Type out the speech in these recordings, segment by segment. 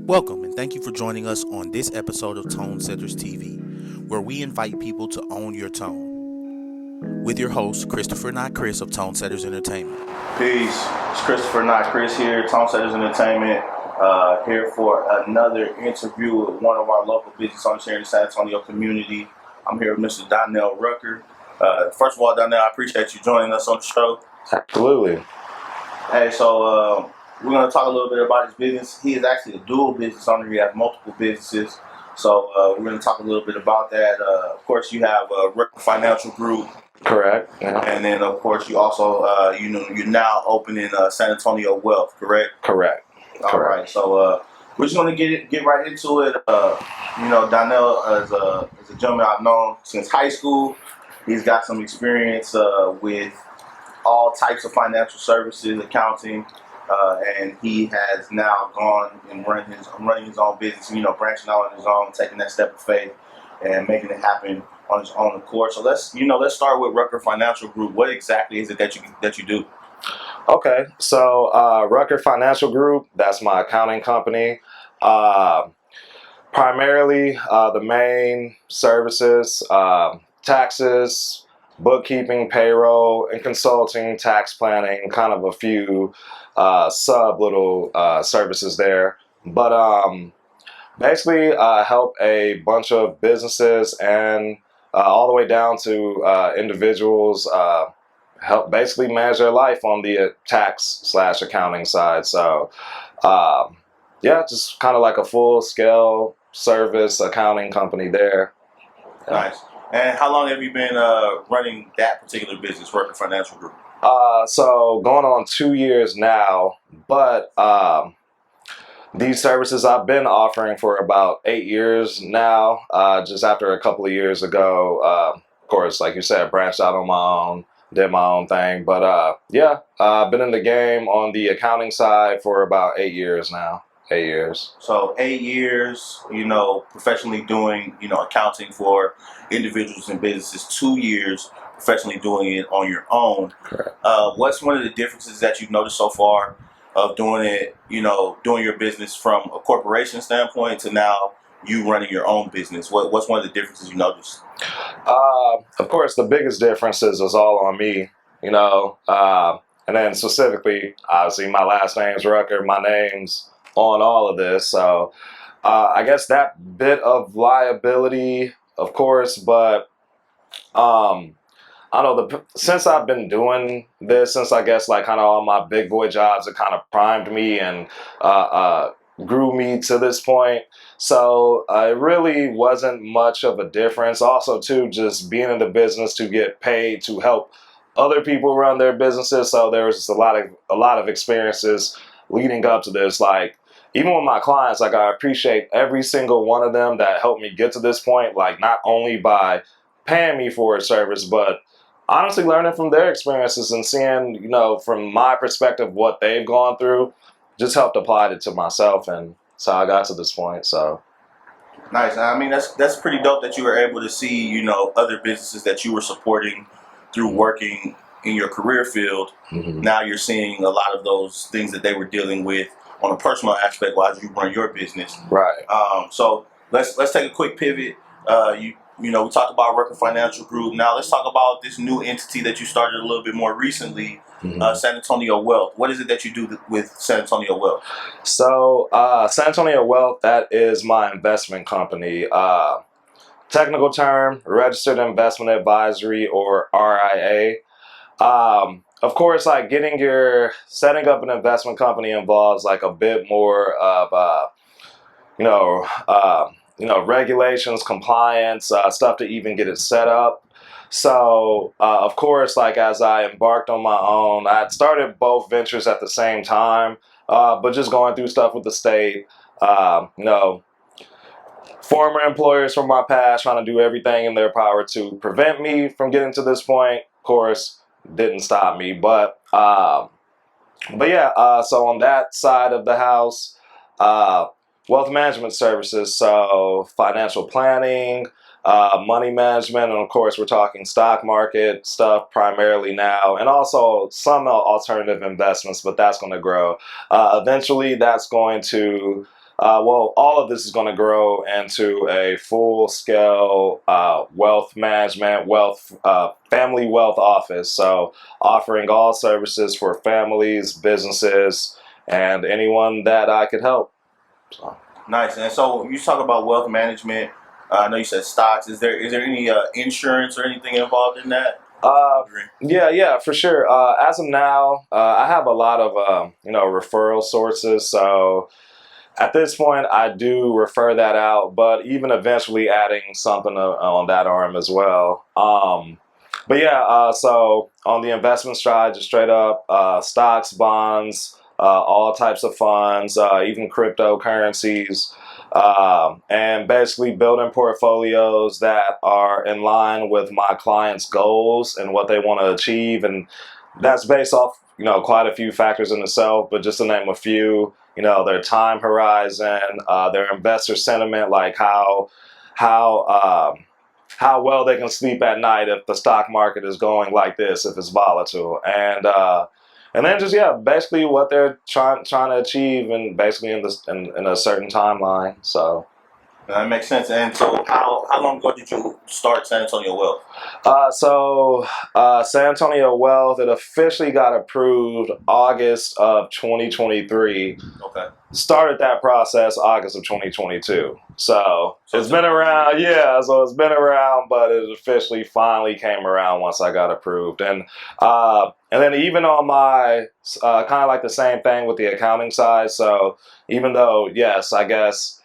Welcome and thank you for joining us on this episode of ToneSetterTV, where we invite people to own your tone. With your host, Christopher Not Chris of ToneSetters Entertainment. Peace. It's Christopher Not Chris here, ToneSetters Entertainment, here for another interview with one of our local business owners here in the San Antonio community. I'm here with Mr. Dionelle Rucker. First of all, Dionelle, I appreciate you joining us on the show. Absolutely. Hey, so we're going to talk a little bit about his business. He is actually a dual business owner. He has multiple businesses. So we're going to talk a little bit about that. Of course, you have Rucker Financial Group. Correct. Yeah. And then, of course, you also, you're now opening San Antonio Wealth, correct? Correct. All right. So we're just going to get right into it. Dionelle is a gentleman I've known since high school. He's got some experience with all types of financial services, accounting, and he has now gone and running his own business, branching out on his own, taking that step of faith and making it happen on his own accord. So let's start with Rucker Financial Group. What exactly is it that you do? Okay, so Rucker Financial Group, that's my accounting company. Primarily, the main services, taxes, bookkeeping, payroll, and consulting, tax planning, kind of a few sub little services there. But basically, help a bunch of businesses and all the way down to individuals help basically manage their life on the tax/accounting side. So just kind of like a full scale service accounting company there. Nice. And how long have you been running that particular business, Rucker Financial Group? So going on 2 years now, but these services I've been offering for about 8 years now. Just after a couple of years ago, of course, like you said, branched out on my own, did my own thing. But I've been in the game on the accounting side for about 8 years now. 8 years. So 8 years, professionally doing, accounting for individuals and businesses. 2 years professionally doing it on your own. Correct. What's one of the differences that you've noticed so far of doing it, doing your business from a corporation standpoint to now you running your own business? What's one of the differences you noticed? Of course, the biggest differences is all on me, and then specifically, obviously, my last name's Rucker, my name's on all of this. So I guess that bit of liability, of course, but I don't know, since I've been doing this, since I guess like kind of all my big boy jobs, it kind of primed me and grew me to this point. So it really wasn't much of a difference. Also, too, just being in the business to get paid to help other people run their businesses. So there was just a lot of experiences leading up to this. Like, even with my clients, like, I appreciate every single one of them that helped me get to this point, like not only by paying me for a service, but honestly learning from their experiences and seeing, from my perspective, what they've gone through, just helped apply it to myself. And so I got to this point. So nice. I mean, that's pretty dope that you were able to see, other businesses that you were supporting through working in your career field. Mm-hmm. Now you're seeing a lot of those things that they were dealing with on a personal aspect while you run your business. Right. So let's take a quick pivot. We talked about Rucker Financial Group. Now let's talk about this new entity that you started a little bit more recently, Mm-hmm. San Antonio Wealth. What is it that you do with San Antonio Wealth? So San Antonio Wealth, that is my investment company. Technical term, Registered Investment Advisory, or RIA. Of course, like setting up an investment company involves like a bit more of, regulations, compliance, stuff to even get it set up. So, of course, like as I embarked on my own, I had started both ventures at the same time, but just going through stuff with the state, former employers from my past trying to do everything in their power to prevent me from getting to this point. Of course, didn't stop me, but so on that side of the house, wealth management services, so financial planning, money management, and of course we're talking stock market stuff primarily now, and also some alternative investments, but that's going to grow. Eventually that's going to well, all of this is going to grow into a full-scale wealth management, family wealth office. So offering all services for families, businesses, and anyone that I could help. So. Nice. And so you talk about wealth management. I know you said stocks. Is there any insurance or anything involved in that? Yeah, for sure. As of now, I have a lot of referral sources. So at this point, I do refer that out, but even eventually adding something on that arm as well. But yeah, so on the investment side, just straight up stocks, bonds, all types of funds, even cryptocurrencies, and basically building portfolios that are in line with my clients' goals and what they want to achieve. And that's based off, quite a few factors in itself, but just to name a few, their time horizon, their investor sentiment, like how well they can sleep at night if the stock market is going like this, if it's volatile, and then just basically what they're trying to achieve, and basically in a certain timeline. So. That makes sense. And so, how long ago did you start San Antonio Wealth? San Antonio Wealth, it officially got approved August of 2023. Okay. Started that process August of 2022. So it's been around, so it's been around, but it officially finally came around once I got approved. And then even on my kind of like the same thing with the accounting side. So even though, yes, I guess.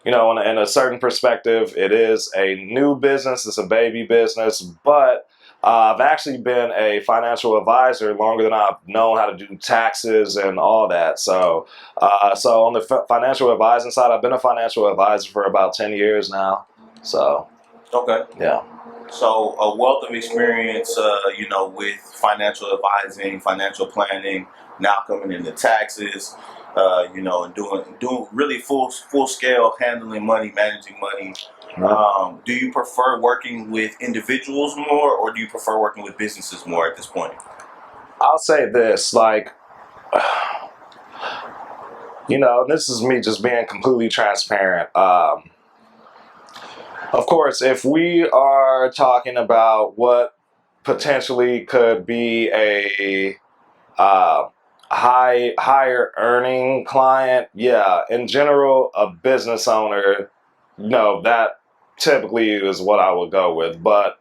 In a certain perspective, it is a new business. It's a baby business, but I've actually been a financial advisor longer than I've known how to do taxes and all that. So on the financial advising side, I've been a financial advisor for about 10 years now. So. Okay. Yeah. So a wealth of experience, with financial advising, financial planning, now coming into taxes. And doing really full scale handling money, managing money. Do you prefer working with individuals more, or do you prefer working with businesses more at this point? I'll say this, this is me just being completely transparent. Of course, if we are talking about what potentially could be a higher earning client, in general, a business owner, that typically is what I would go with. But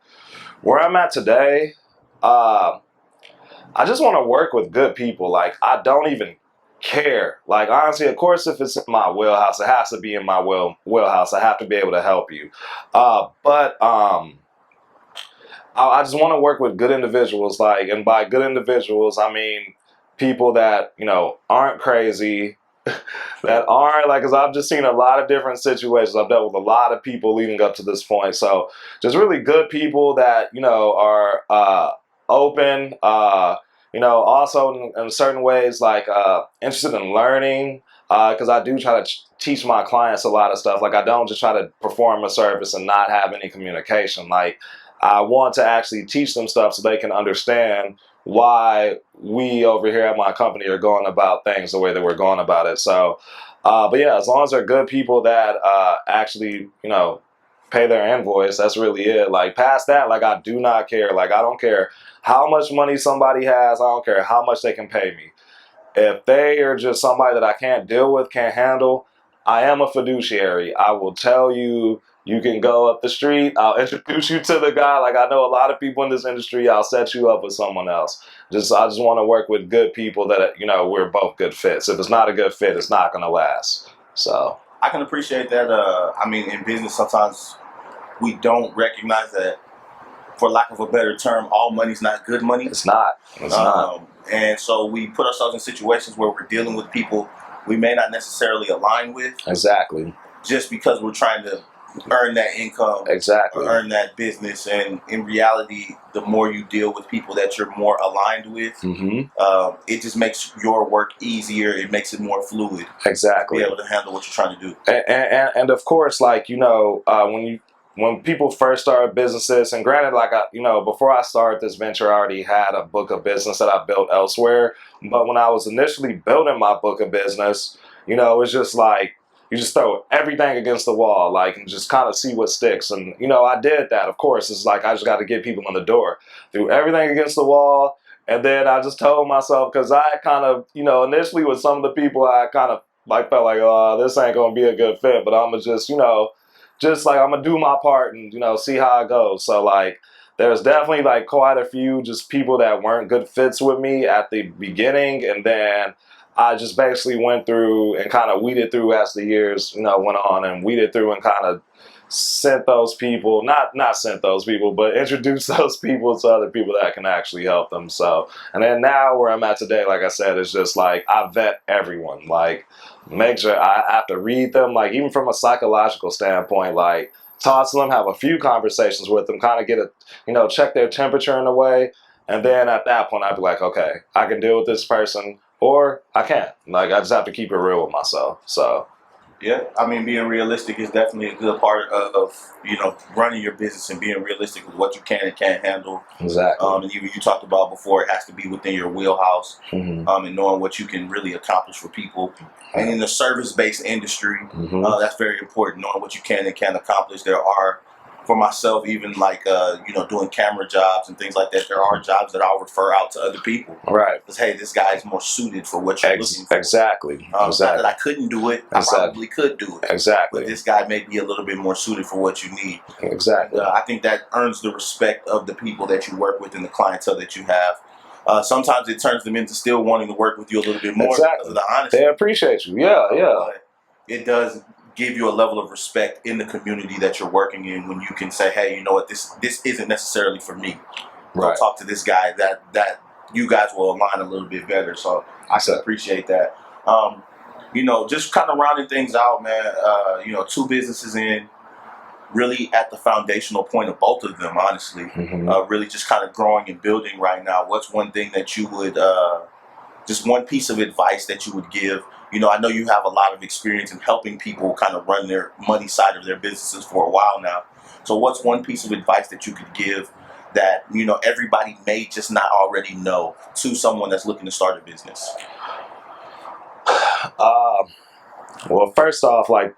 where I'm at today, I just want to work with good people. Like, I don't even care. Like, honestly, of course, if it's in my wheelhouse, it has to be in my wheelhouse. I have to be able to help you. But I just want to work with good individuals. And by good individuals, I mean people that, aren't crazy, that aren't because I've just seen a lot of different situations. I've dealt with a lot of people leading up to this point. So just really good people that, are open, also in certain ways, interested in learning, because I do try to teach my clients a lot of stuff. I don't just try to perform a service and not have any communication. I want to actually teach them stuff so they can understand why we over here at my company are going about things the way that we're going about it. So, but yeah, as long as they're good people that actually, pay their invoice, that's really it. Past that, I do not care. I don't care how much money somebody has. I don't care how much they can pay me. If they are just somebody that I can't deal with, can't handle, I am a fiduciary. I will tell you. You can go up the street. I'll introduce you to the guy. I know a lot of people in this industry. I'll set you up with someone else. I just want to work with good people that, we're both good fits. If it's not a good fit, it's not going to last. So I can appreciate that. In business, sometimes we don't recognize that, for lack of a better term, all money's not good money. It's not. It's not. And so we put ourselves in situations where we're dealing with people we may not necessarily align with. Exactly. Just because we're trying to earn that income, exactly, earn that business. And in reality, the more you deal with people that you're more aligned with, it just makes your work easier. It makes it more fluid. Exactly. To be able to handle what you're trying to do. And of course, when when people first start businesses, and granted, like before I started this venture, I already had a book of business that I built elsewhere. But when I was initially building my book of business, it's just like you just throw everything against the wall, like, and just kind of see what sticks. And I did that. Of course, it's like I just got to get people in the door. Threw everything against the wall, and then I just told myself, because I kind of, initially with some of the people, I kind of like felt like, oh, this ain't gonna be a good fit. But I'm gonna just like I'm gonna do my part and see how it goes. So like there's definitely like quite a few just people that weren't good fits with me at the beginning, and then I just basically went through and kind of weeded through as the years went on, and weeded through and kind of sent those people, not sent those people, but introduced those people to other people that can actually help them. So, and then now where I'm at today, like I said, it's just like I vet everyone, like make sure I have to read them, like even from a psychological standpoint, like talk to them, have a few conversations with them, kind of get check their temperature in a way. And then at that point, I'd be like, okay, I can deal with this person, or I can't. Like, I just have to keep it real with myself. So, Yeah, I mean, being realistic is definitely a good part of running your business, and being realistic with what you can and can't handle. exactly. And you talked about before, it has to be within your wheelhouse, Mm-hmm. and knowing what you can really accomplish for people. And in the service-based industry, Mm-hmm. that's very important. Knowing what you can and can't accomplish. There are, for myself, even like doing camera jobs and things like that. There are jobs that I'll refer out to other people. Right. Because hey, this guy is more suited for what you're looking for. Exactly. Not that I couldn't do it. I probably could do it. Exactly. But this guy may be a little bit more suited for what you need. Exactly. And, I think that earns the respect of the people that you work with and the clientele that you have. Sometimes it turns them into still wanting to work with you a little bit more because of the honesty. They appreciate you. Yeah. But it does give you a level of respect in the community that you're working in when you can say, hey, you know what, this isn't necessarily for me. Go talk to this guy that you guys will align a little bit better. So I can appreciate that. Just kind of rounding things out, man, 2 businesses in, really at the foundational point of both of them, honestly. Mm-hmm. Really just kind of growing and building right now. What's one thing that you would, just one piece of advice that you would give? I know you have a lot of experience in helping people kind of run their money side of their businesses for a while now. So what's one piece of advice that you could give that, everybody may just not already know to someone that's looking to start a business? Well, first off, like,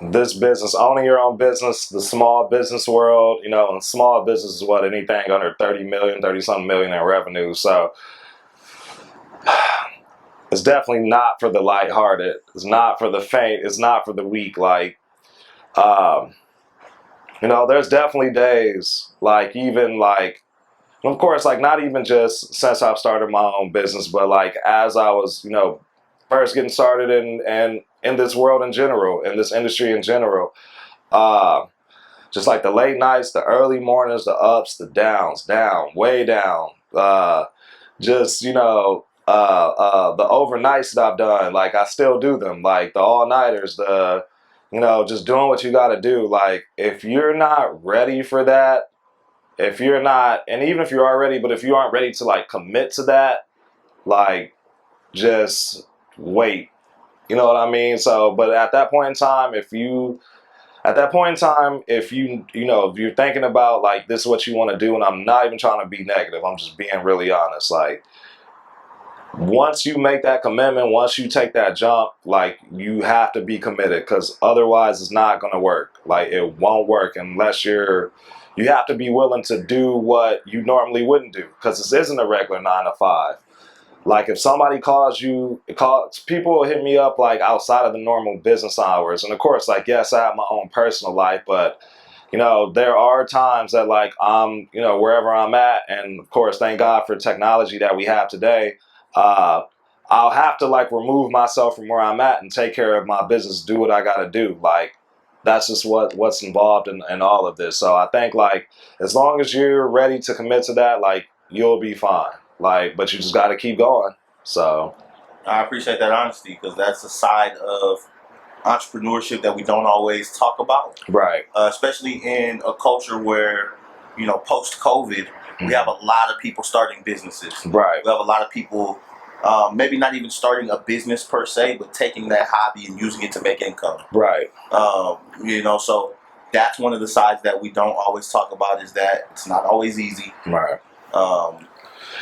this business, owning your own business, the small business world, and small business is what, anything under 30 something million in revenue. So it's definitely not for the lighthearted. It's not for the faint. It's not for the weak. Like, there's definitely days, like, even like, of course, like, not even just since I've started my own business, but like as I was, first getting started in this world in general, in this industry in general, just like the late nights, the early mornings, the ups, the downs, down, way down, just, the overnights that I've done, like I still do them, like the all-nighters, the, just doing what you got to do. Like, if you're not ready for that, if you're not, and even if you are ready, but if you aren't ready to like commit to that, like, just wait. You know what I mean? So, but at that point in time, if you're thinking about like this is what you want to do, and I'm not even trying to be negative, I'm just being really honest. Like, once you make that commitment, once you take that jump, like, you have to be committed, because otherwise it's not going to work. Like, it won't work unless you have to be willing to do what you normally wouldn't do, because this isn't a regular 9 to 5. Like, if somebody people will hit me up like outside of the normal business hours. And of course, like, yes, I have my own personal life, but there are times that like I'm, wherever I'm at, and of course, thank God for technology that we have today. I'll have to like remove myself from where I'm at and take care of my business, do what I got to do. Like, that's just what's involved in all of this. So I think like as long as you're ready to commit to that, like, you'll be fine. Like, but you just got to keep going. So I appreciate that honesty, because that's a side of entrepreneurship that we don't always talk about. Right. Especially in a culture where, post-COVID, we have a lot of people starting businesses. Right. We have a lot of people maybe not even starting a business per se, but taking that hobby and using it to make income. Right. So that's one of the sides that we don't always talk about, is that it's not always easy. Right.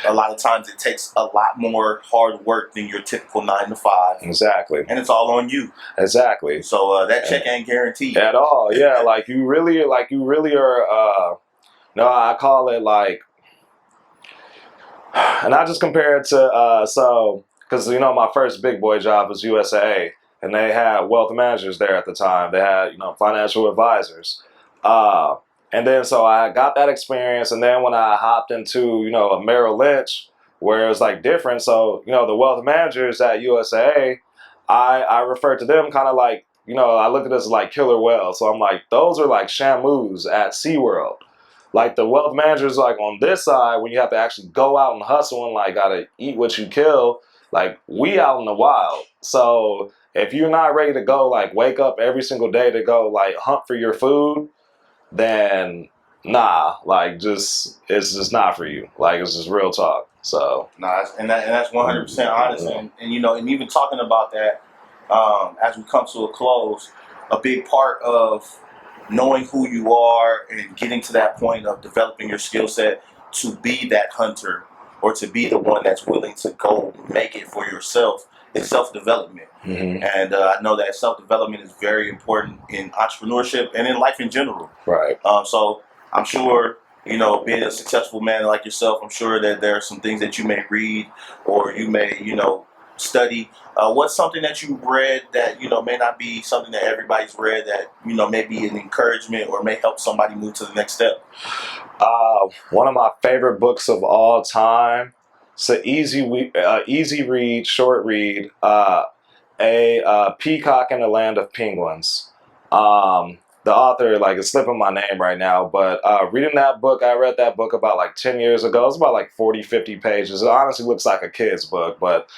A lot of times it takes a lot more hard work than your typical 9 to 5. Exactly. And it's all on you. Exactly. So that check ain't guaranteed. At all. Yeah, like you really are, no, I call it like, and I just compare it to, so, because, you know, my first big boy job was USA, and they had wealth managers there at the time. They had, you know, financial advisors. And then so I got that experience, and then when I hopped into, you know, a Merrill Lynch, where it was like different, so, you know, the wealth managers at USA, I refer to them kind of like, you know, I look at this as like killer whales. So I'm like, those are like Shamus at SeaWorld. Like the wealth managers, like on this side, when you have to actually go out and hustle and like gotta eat what you kill, like we out in the wild. So if you're not ready to go, like wake up every single day to go like hunt for your food, then nah, like just it's just not for you. Like it's just real talk. So nah, and that's 100% honest. And you know, and even talking about that, as we come to a close, a big part of knowing who you are and getting to that point of developing your skill set to be that hunter or to be the one that's willing to go make it for yourself is self-development. mm-hmm. And I know that self-development is very important in entrepreneurship and in life in general. Right. So I'm sure, you know, being a successful man like yourself, I'm sure that there are some things that you may read or you may, you know, study. What's something that you read that, you know, may not be something that everybody's read that, you know, may be an encouragement or may help somebody move to the next step? One of my favorite books of all time. It's an easy read, short read. A Peacock in the Land of Penguins. The author, like, it's slipping my name right now, but reading that book, I read that book about like 10 years ago. It's about like 40, 50 pages. It honestly looks like a kid's book, but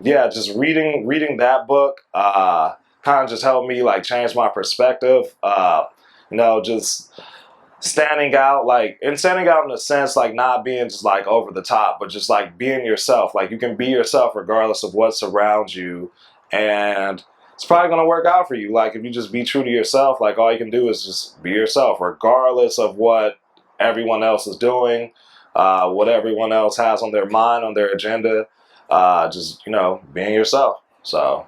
yeah, just reading that book kind of just helped me like change my perspective. You know, just standing out in a sense, like not being just like over the top, but just like being yourself. Like you can be yourself regardless of what surrounds you, and it's probably going to work out for you. Like if you just be true to yourself, like all you can do is just be yourself regardless of what everyone else is doing, what everyone else has on their mind, on their agenda. Just, you know, being yourself. So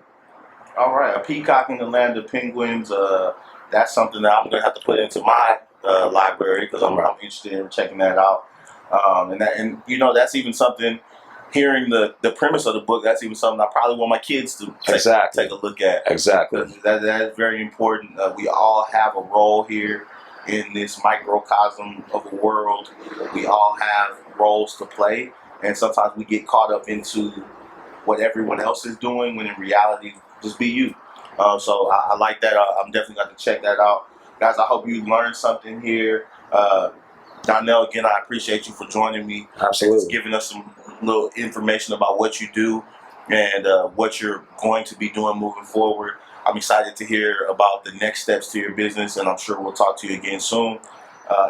all right, A Peacock in the Land of Penguins. That's something that I'm gonna have to put into my library because I'm interested in checking that out. And you know, that's even something. Hearing the premise of the book, that's even something I probably want my kids to take a look at. Exactly. That is very important. We all have a role here in this microcosm of a world. We all have roles to play, and sometimes we get caught up into what everyone else is doing when in reality, just be you. So I like that. I'm definitely going to check that out. Guys, I hope you learned something here. Dionelle, again, I appreciate you for joining me. Absolutely. Just giving us some little information about what you do and what you're going to be doing moving forward. I'm excited to hear about the next steps to your business, and I'm sure we'll talk to you again soon.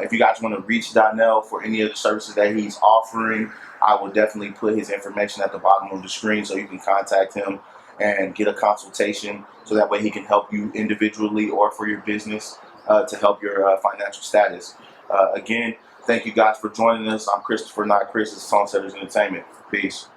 If you guys want to reach Dionelle for any of the services that he's offering, I will definitely put his information at the bottom of the screen so you can contact him and get a consultation so that way he can help you individually or for your business to help your financial status. Again, thank you guys for joining us. I'm Christopher, not Chris. It's ToneSetters Entertainment. Peace.